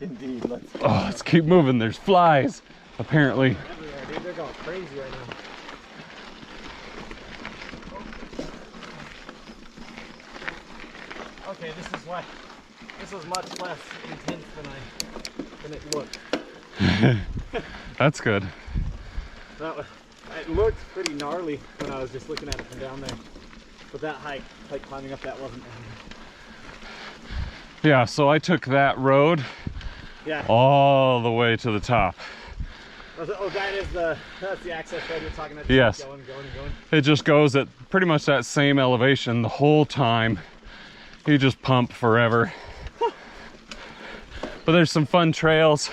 Indeed, let's go. Oh, let's keep moving. There's flies, apparently. Everywhere, dude. They're going crazy right now. Okay, this was much less intense than it looked. That's good. It looked pretty gnarly when I was just looking at it from down there. But that hike, like climbing up that wasn't. Yeah, so I took that road all the way to the top. Oh, that's the access road you're talking about. Yes. Going. It just goes at pretty much that same elevation the whole time. You just pump forever. But there's some fun trails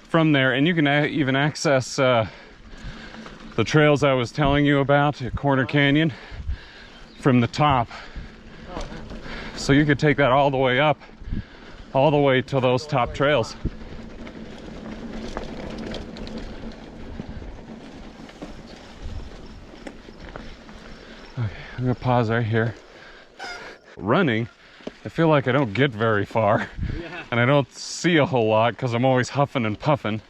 from there, and you can even access the trails I was telling you about at Corner Canyon from the top. So you could take that all the way up, all the way to those top trails. Okay, I'm gonna pause right here. Running, I feel like I don't get very far, and I don't see a whole lot because I'm always huffing and puffing.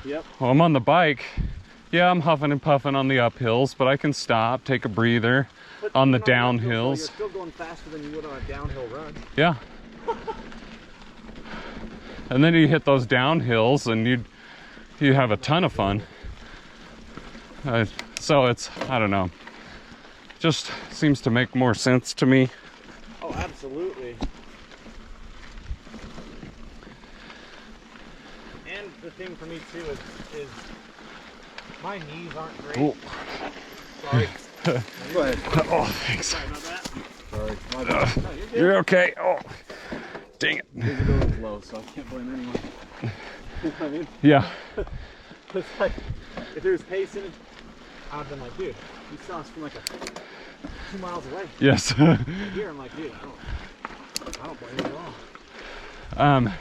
Yep. Well, I'm on the bike. Yeah, I'm huffing and puffing on the uphills, but I can stop, take a breather on the downhills. You're still going faster than you would on a downhill run. Yeah. And then you hit those downhills and you have a ton of fun. So it's, I don't know, just seems to make more sense to me. Oh, absolutely. And the thing for me too is my knees aren't great. Oh. Sorry. Go ahead. Oh, thanks. Sorry about that. Sorry. My bad. No, you're good. You're okay. Oh, dang it. Visibility is low, so I can't blame anyone. You know what I mean? Yeah. It's like, if there was pacing, I would have been like, dude, you saw us from like 2 miles away. Yes. Right here, I'm like, dude, I don't blame you at all.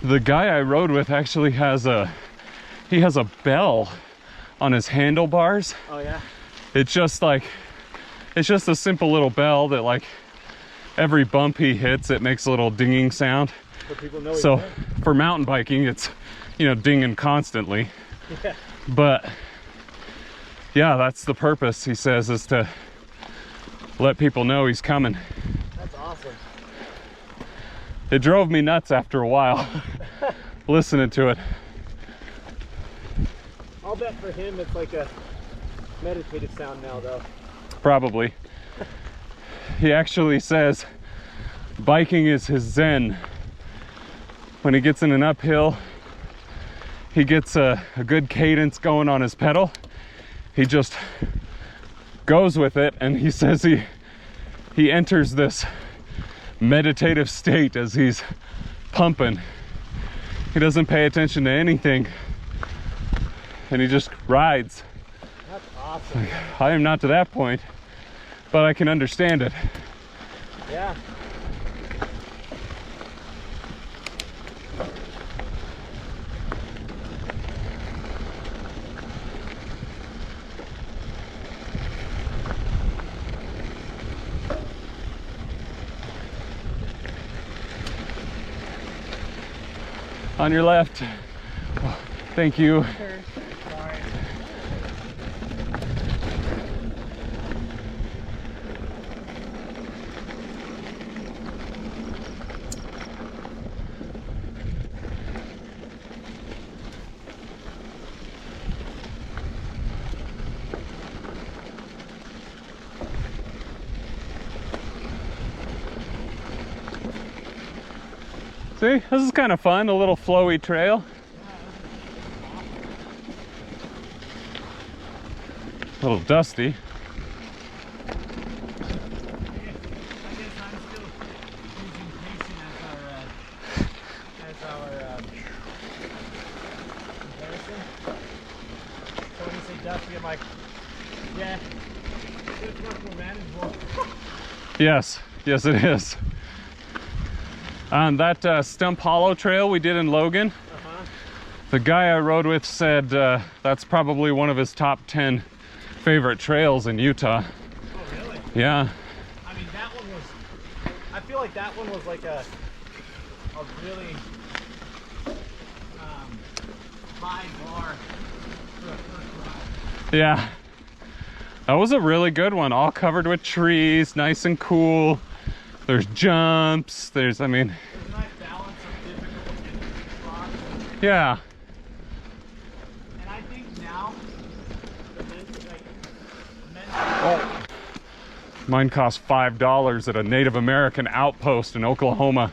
The guy I rode with actually has a bell on his handlebars. Oh yeah? It's just a simple little bell that, like, every bump he hits, it makes a little dinging sound. So people know. So for mountain biking, it's, you know, dinging constantly. Yeah. But yeah, that's the purpose, he says, is to let people know he's coming. That's awesome. It drove me nuts after a while listening to it. I'll bet for him it's like a meditative sound now, though. Probably. He actually says biking is his zen. When he gets in an uphill, he gets a good cadence going on his pedal. He just goes with it, and he says he enters this meditative state as he's pumping. He doesn't pay attention to anything, and he just rides. That's awesome. I am not to that point, but I can understand it. Yeah. On your left. Oh, thank you. Sorry. See, this is kind of fun, a little flowy trail. A little dusty. I'm like, yeah, it's much more manageable. Yes, yes it is. On that Stump Hollow trail we did in Logan, the guy I rode with said that's probably one of his top 10 favorite trails in Utah. Oh, really? Yeah. I mean, that one was, I feel like that one was like a a really high bar for a first ride. Yeah. That was a really good one. All covered with trees, nice and cool. There's jumps. There's a nice Balance of difficult and spots. Yeah. And I think now, Oh. Mine cost $5 at a Native American outpost in Oklahoma.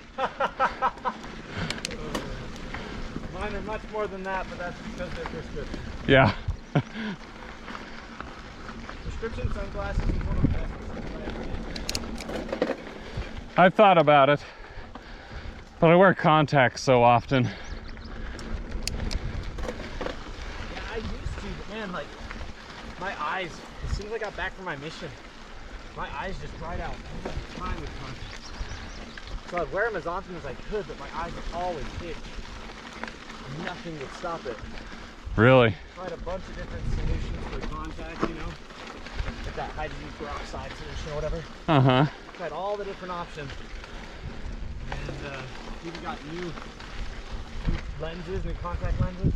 mine are much more than that, but that's because they're prescription. Yeah. Prescription sunglasses is one of the best I've ever did. I've thought about it, but I wear contacts so often. Yeah, I used to, but man, like, my eyes, as soon as I got back from my mission, my eyes just dried out all the time with contacts. So I'd wear them as often as I could, but my eyes would always itch. Nothing would stop it. Really? Tried a bunch of different solutions for contacts, you know, like that hydrogen peroxide solution or whatever. Uh-huh. Tried all the different options, and even got new lenses, new contact lenses.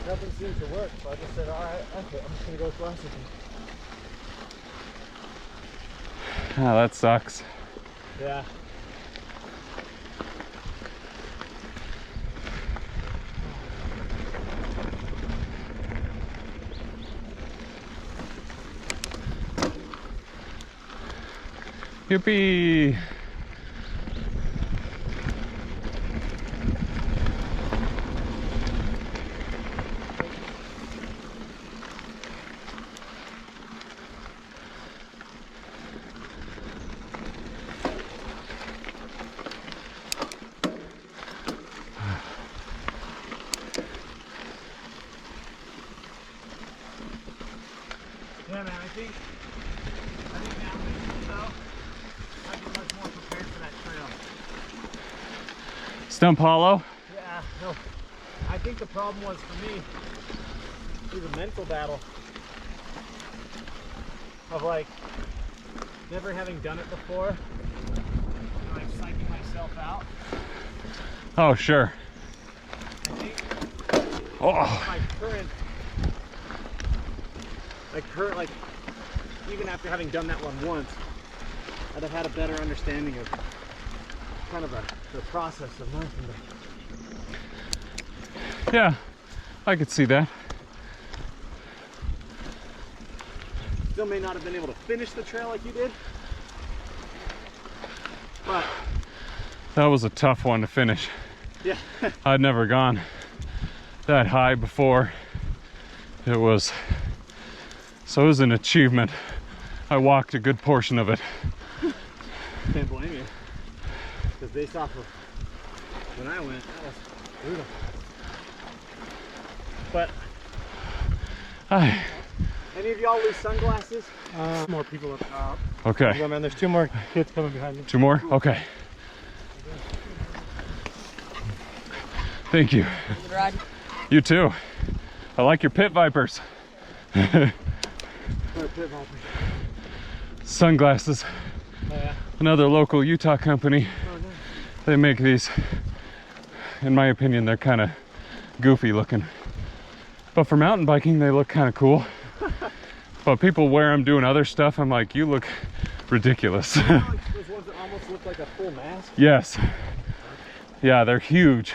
Nothing seemed to work, so I just said, all right, okay, I'm just gonna go with glasses. Oh, that sucks. Yeah. Yippee! Yeah, man, I think now though, I'd be much more prepared for that trail. Stump Hollow? Yeah, no. I think the problem was for me, it was a mental battle of like never having done it before, and like psyching myself out. Oh, sure. I think Oh, my current, like even after having done that one once, I'd have had a better understanding of kind of the process of mountain biking. yeah. I could see that. Still may not have been able to finish the trail like you did, but That was a tough one to finish. yeah. I'd never gone that high before. It was an achievement. I walked a good portion of it. Can't blame you, because based off of when I went, that was brutal. But any of y'all lose sunglasses? More people up top. Okay. Yeah, man, there's two more kids coming behind me. Two more? Okay. Thank you. You too. I like your pit vipers. Sunglasses. Oh, yeah. Another local Utah company. Oh, nice. They make these. In my opinion, they're kind of goofy looking. But for mountain biking, they look kind of cool. But people wear them doing other stuff. I'm like, you look ridiculous. You know, like those ones that almost look like a full mask? Yes. Yeah, they're huge.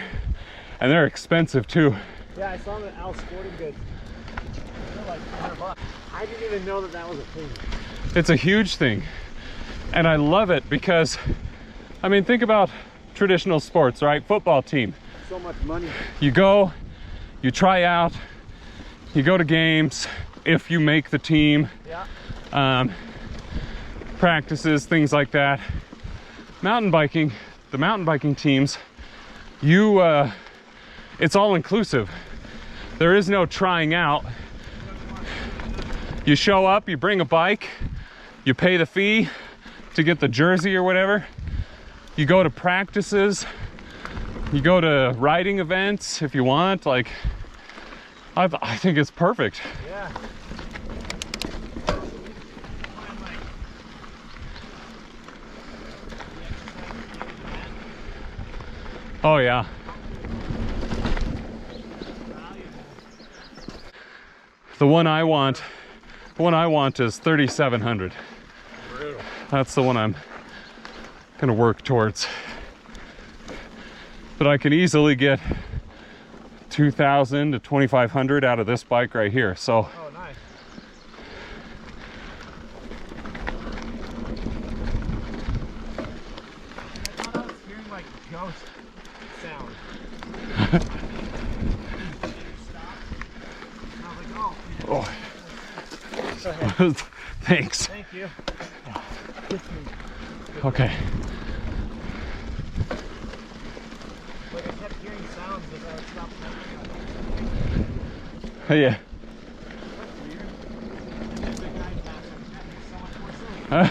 And they're expensive too. Yeah, I saw them at Al's Sporting Goods. They're like $100. I didn't even know that was a thing. It's a huge thing. And I love it because, I mean, think about traditional sports, right? Football team. So much money. You go, you try out, you go to games, if you make the team, Yeah. practices, things like that. Mountain biking, the mountain biking teams, it's all inclusive. There is no trying out. You show up, you bring a bike, you pay the fee to get the jersey or whatever. You go to practices, you go to riding events if you want. Like, I think it's perfect. Yeah. Oh yeah. The one I want is 3,700. Brutal. That's the one I'm gonna work towards. But I can easily get 2,000 to 2,500 out of this bike right here. So. Oh, nice. I thought I was hearing like ghost sound. Oh. Go ahead. Thanks. Thank you. Okay. Like I kept hearing sounds as I would stop moving. Hey, yeah. That's weird. And there's a guy passing. That makes so much more sense.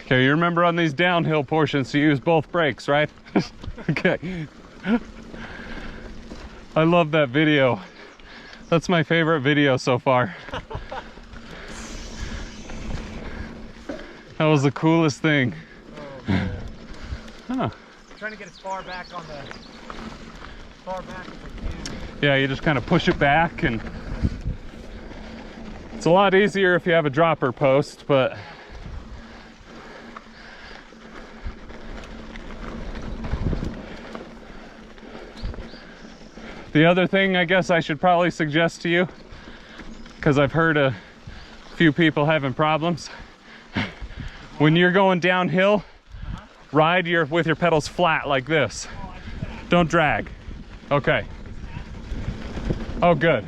Okay, you remember on these downhill portions to use both brakes, right? Okay. I love that video. That's my favorite video so far. That was the coolest thing. Oh, man. Huh. I'm trying to get as far back as I can. Yeah, you just kind of push it back, and it's a lot easier if you have a dropper post, but the other thing I guess I should probably suggest to you, because I've heard a few people having problems, when you're going downhill, ride with your pedals flat like this. Don't drag. Okay. Oh, good.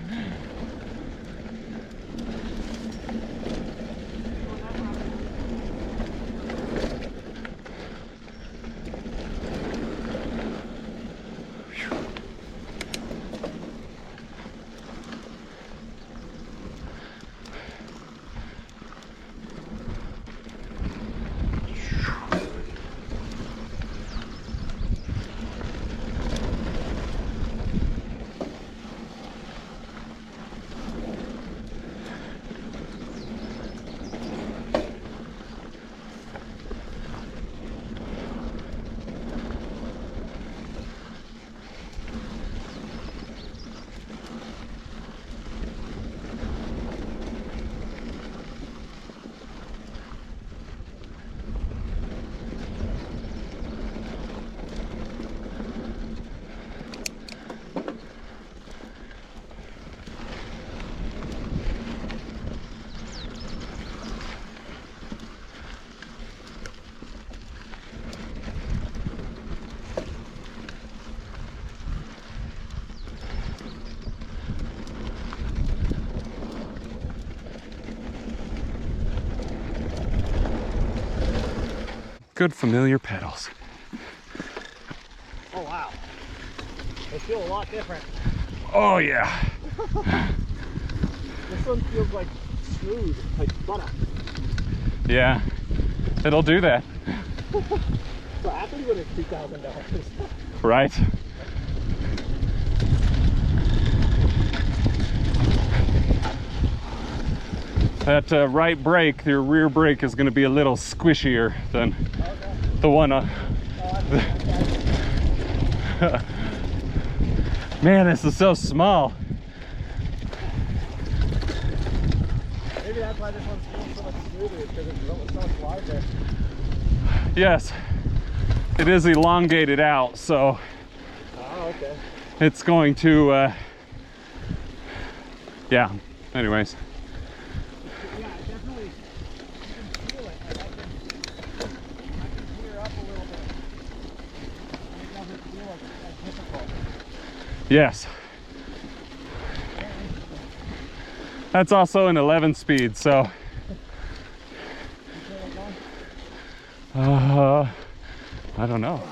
Good familiar pedals. Oh wow. They feel a lot different. Oh yeah. This one feels like smooth, like butter. Yeah, it'll do that. What happens when it's $2,000? Right? That right brake, your rear brake is going to be a little squishier than the one on. Man, this is so small. Maybe that's why this one's feeling so much smoother, because it's so much larger. Yes, it is elongated out, so Oh, okay. it's going to, yeah, anyways. Yeah, I definitely can feel it. Like I can gear up a little bit. And it doesn't feel like it's as difficult. Yes. That's also an 11 speed, so. I don't know.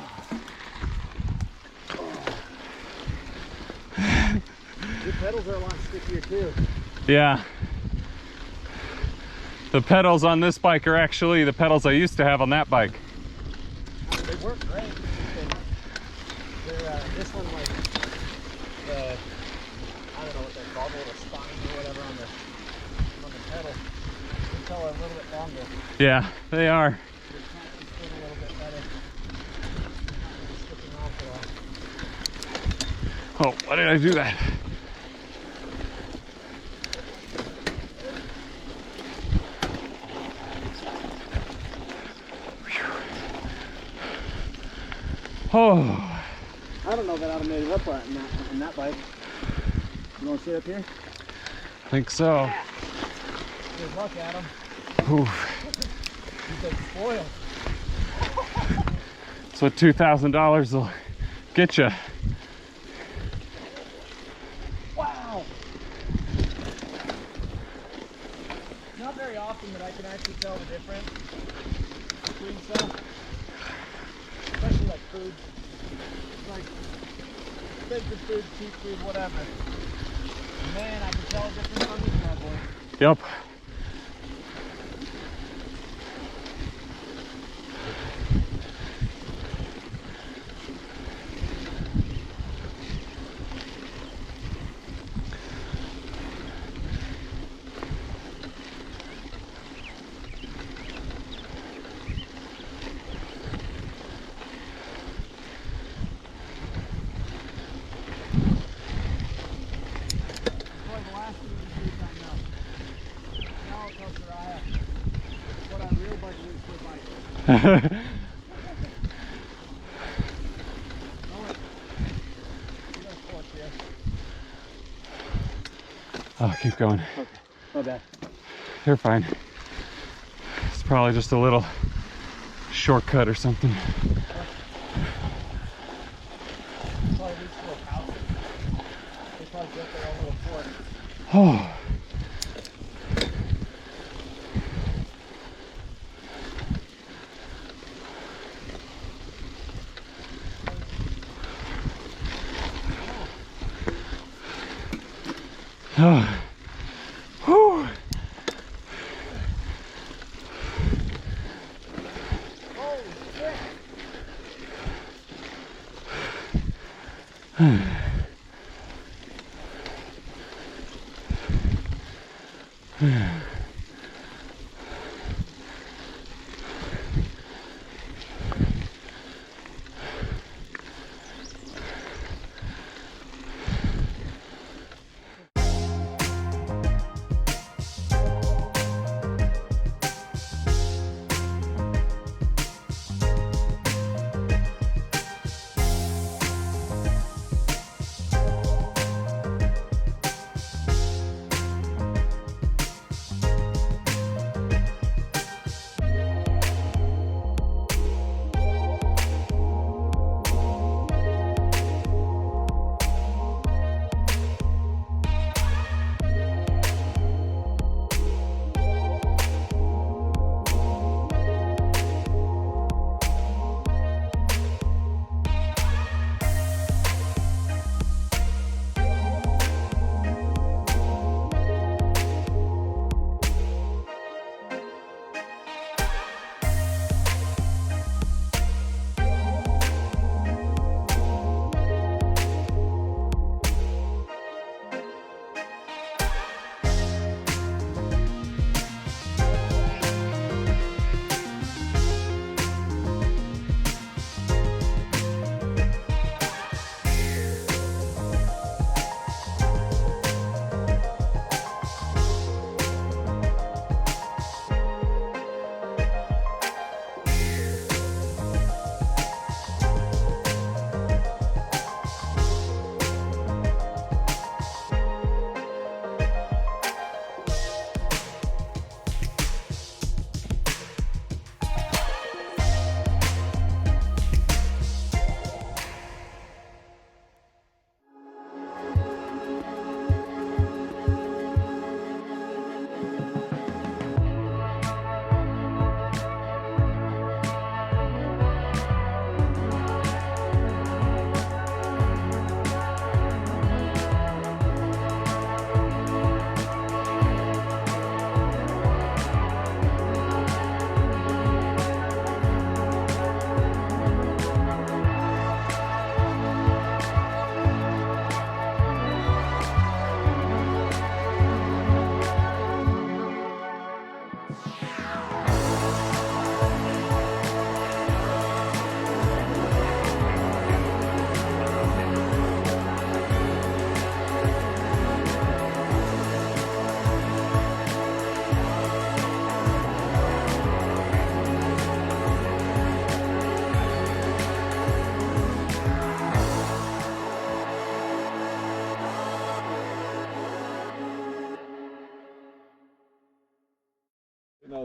Your pedals are a lot stickier too. Yeah. The pedals on this bike are actually the pedals I used to have on that bike. They work great. They're, this one, like, I don't know what they're called, a little spine or whatever on the pedal. tell are a little bit longer. Yeah, they are. The cats just fit a little bit better. Sticking off a lot. Oh, why did I do that? Oh, I don't know that I'd have made it up in that bike. You want to sit up here? I think so. Good luck, Adam. Oof. You've been spoiled. That's what $2,000 will get you. Wow! Not very often that I can actually tell the difference between stuff. Especially like food. Like expensive food, cheap food, whatever. Man, I can tell a difference on these bad boys. Yep. Oh, keep going. Okay, my bad. You're fine. It's probably just a little shortcut or something. Probably leads to a house. They probably built their own little fort. Oh. Oh. Whew. Holy shit!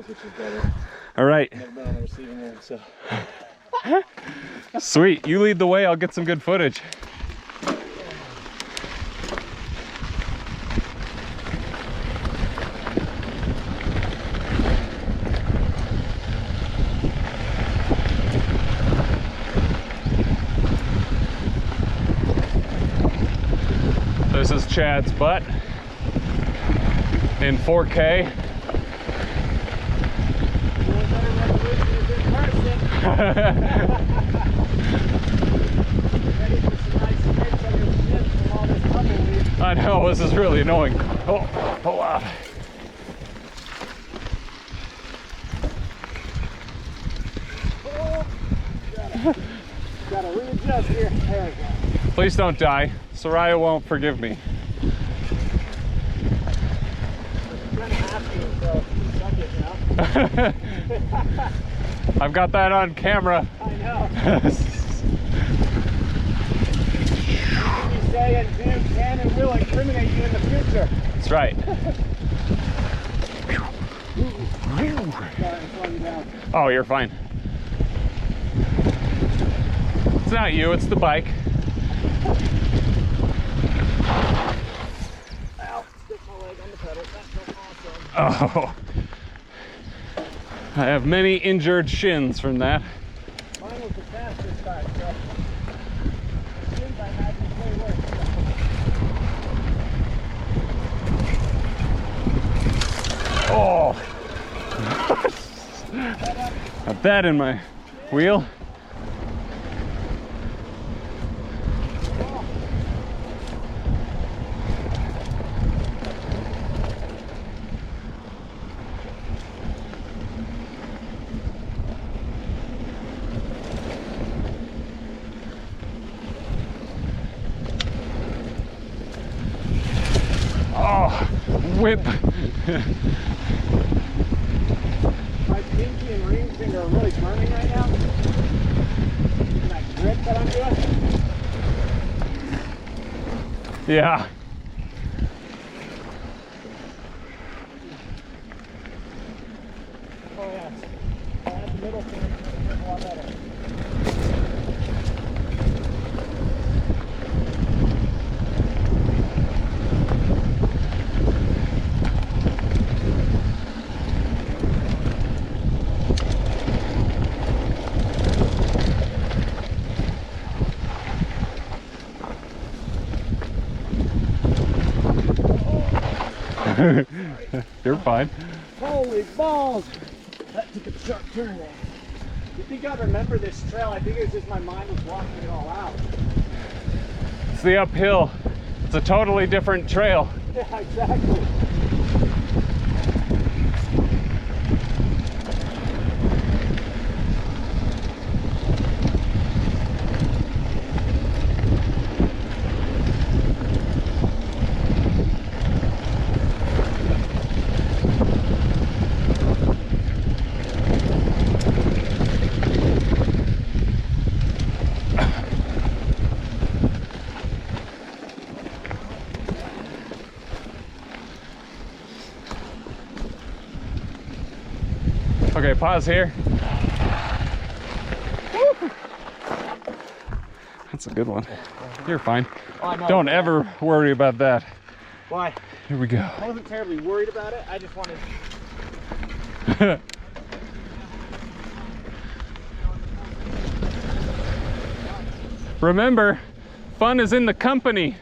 miles, which is better. All right. Never been on the receiving end, so. Sweet. You lead the way. I'll get some good footage. This is Chad's butt in 4K. I know, this is really annoying. Oh, pull out. Gotta readjust here. There we go. Please don't die. Soraya won't forgive me. Kind of have to, so suck it now. I've got that on camera. I know. Anything you say and do can and will incriminate you in the future. That's right. Sorry, I'm slowing you down. Oh, you're fine. It's not you, it's the bike. Ow, stick my leg on the pedal. That's so awesome. Oh. I have many injured shins from that. Mine was the fastest time, so shins I imagine way worse. Oh. Got that in my wheel. Whip. My pinky and ring finger are really burning right now. And that grip that I'm doing. Yeah. Oh yeah. I have the middle finger. It's a lot better. You're fine. Holy balls! That took a sharp turn there. You think I remember this trail? I think it was just my mind was blocking it all out. It's the uphill. It's a totally different trail. Yeah, exactly. Okay, pause here. Woo. That's a good one. You're fine. Oh, I know. Don't ever worry about that. Why? Here we go. I wasn't terribly worried about it. I just wanted. Remember, fun is in the company.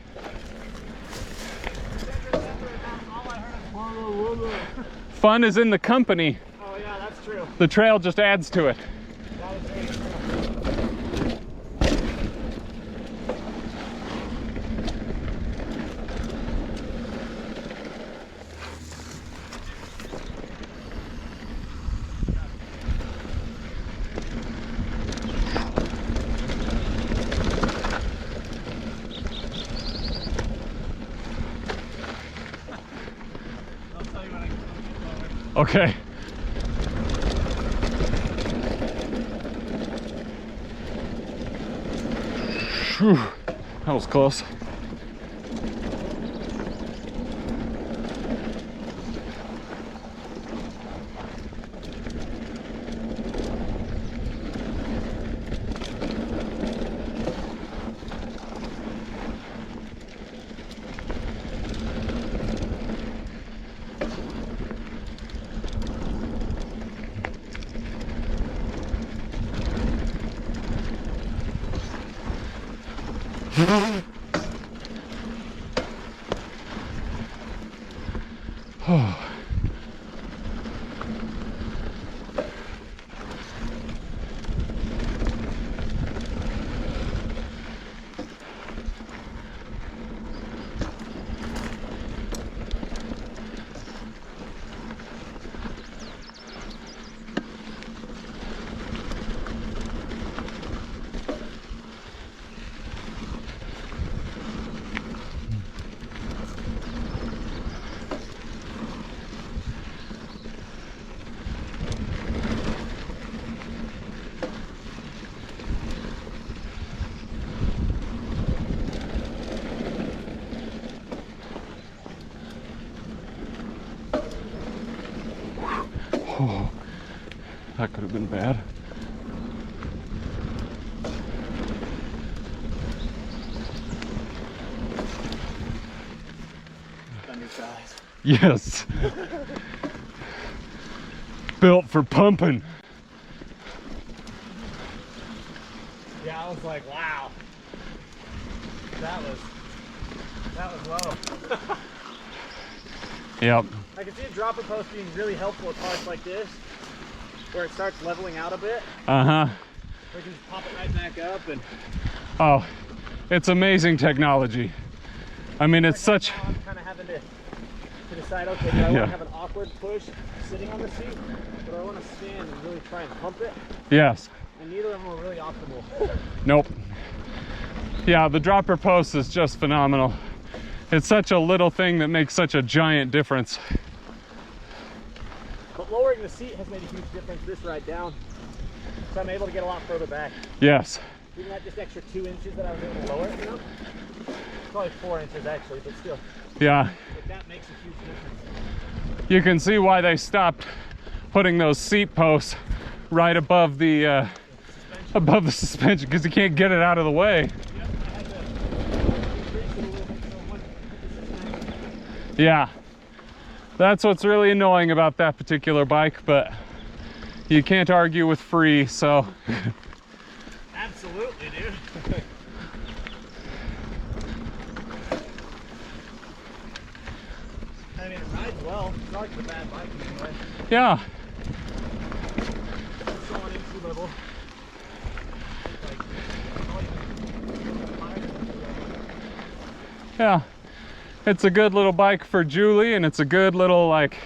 Fun is in the company. Oh yeah, that's true. The trail just adds to it. That is very true. Okay. Whew, that was close. Oh. Oh, that could have been bad. Undersize. Yes. Built for pumping. Yeah, I was like, wow. That was low. Yep. I can see a dropper post being really helpful at parts like this, where it starts leveling out a bit. Uh-huh. We can just pop it right back up and... Oh, it's amazing technology. I mean, it's such... Now I'm kind of having to decide, okay, do I want Yeah. to have an awkward push sitting on the seat, or do I want to stand and really try and pump it? Yes. And neither of them are really optimal. Nope. Yeah, the dropper post is just phenomenal. It's such a little thing that makes such a giant difference. But lowering the seat has made a huge difference this ride down. So I'm able to get a lot further back. Yes. Even that just extra 2 inches that I was able to lower it, you know? Probably 4 inches actually, but still. Yeah. Like that makes a huge difference. You can see why they stopped putting those seat posts right above the suspension, because you can't get it out of the way. Yep, I had to increase it a little bit so it wouldn't hit the suspension. Yeah. That's what's really annoying about that particular bike, but you can't argue with free, so. Absolutely, dude. I mean, it rides well. It's not like a bad bike anyway. Yeah. It's on entry level. Yeah. It's a good little bike for Julie, and it's a good little like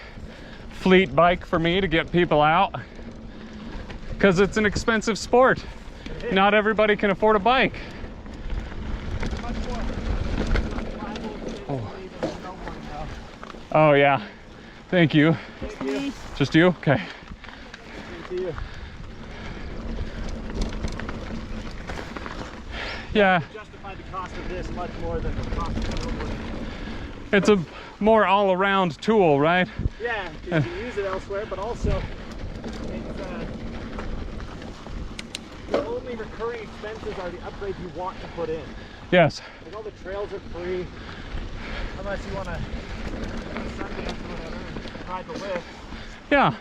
fleet bike for me to get people out, because it's an expensive sport. Not everybody can afford a bike. Oh yeah. Thank you. Thank you. Just you? Okay. Thank you. Yeah. Justify the cost of this much more than the cost of the one. It's a more all-around tool, right? Yeah, because you can use it elsewhere, but also it's the only recurring expenses are the upgrades you want to put in. Yes. Like all the trails are free, unless you want to Sundance or whatever and ride the lift. Yeah.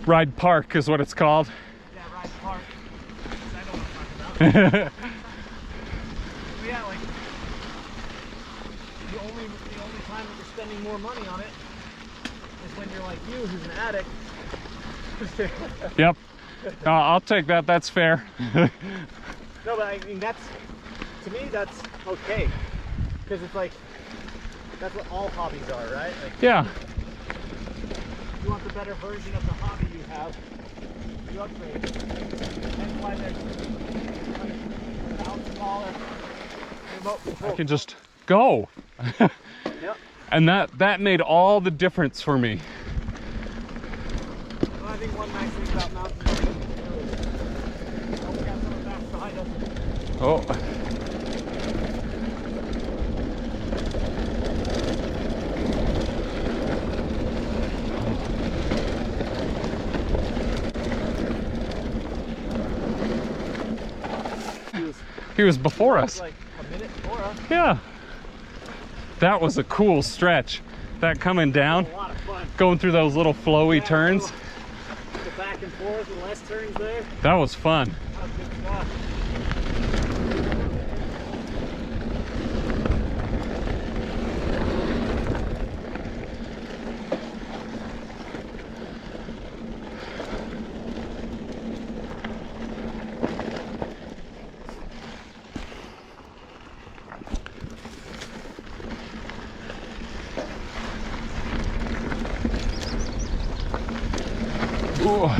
Ride park is what it's called. Yeah, ride park. I know what I'm talking about. But yeah, like the only time that you're spending more money on it is when you're like you, who's an addict. Yep. I'll take that. That's fair. No, but I mean that's, to me that's okay, because it's like that's what all hobbies are, right? Like, Yeah. you want the better version of the hobby you have, you upgrade. That's why there's like $1,000 remote control. I can just go. Yep. And that made all the difference for me. Well, I think one nice thing about mountain biking is we got someone back behind us. Oh. He was before us. Like a minute before us. Yeah. That was a cool stretch. That coming down, A lot of fun. going through those little flowy turns. The back and forth and less turns there. That was fun. That was good stuff. Oh.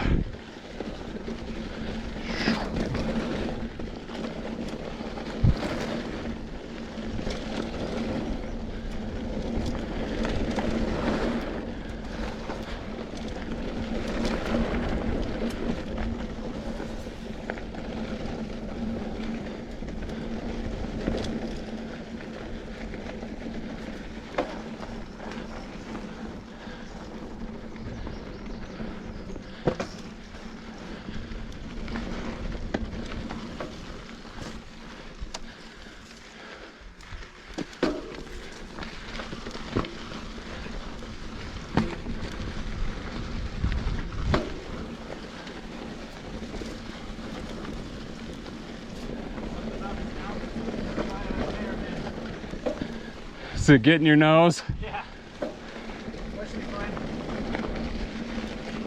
Is it getting your nose? Yeah. Especially mine.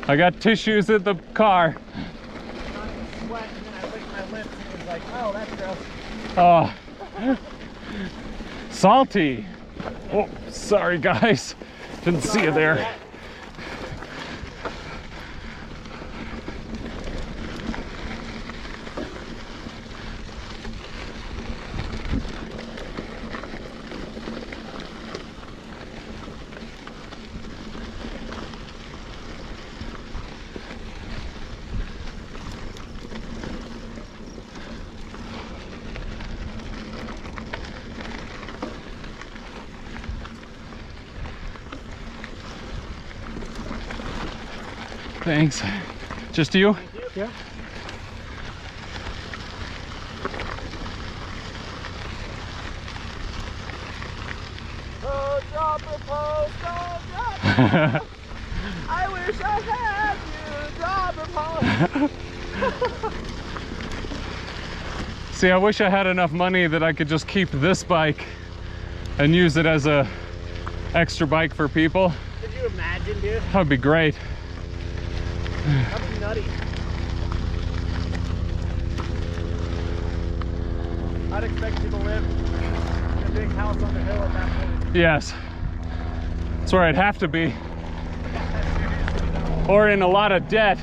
I got tissues at the car. Not even sweat, and then I licked my lips and it was like, oh, that's gross. Oh. Salty. Oh, sorry guys. Didn't see you there. Thanks. Just you? Yeah. Oh, drop a post, oh, drop a post. I wish I had you, drop a post. See, I wish I had enough money that I could just keep this bike and use it as a extra bike for people. Could you imagine, dude? That would be great. That'd be nutty. I'd expect you to live in a big house on the hill at that point. Yes. That's where I'd have to be. Or in a lot of debt.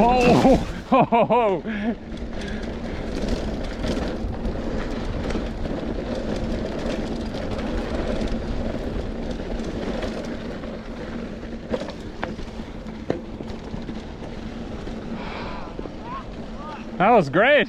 Oh, ho, ho, ho. That was great.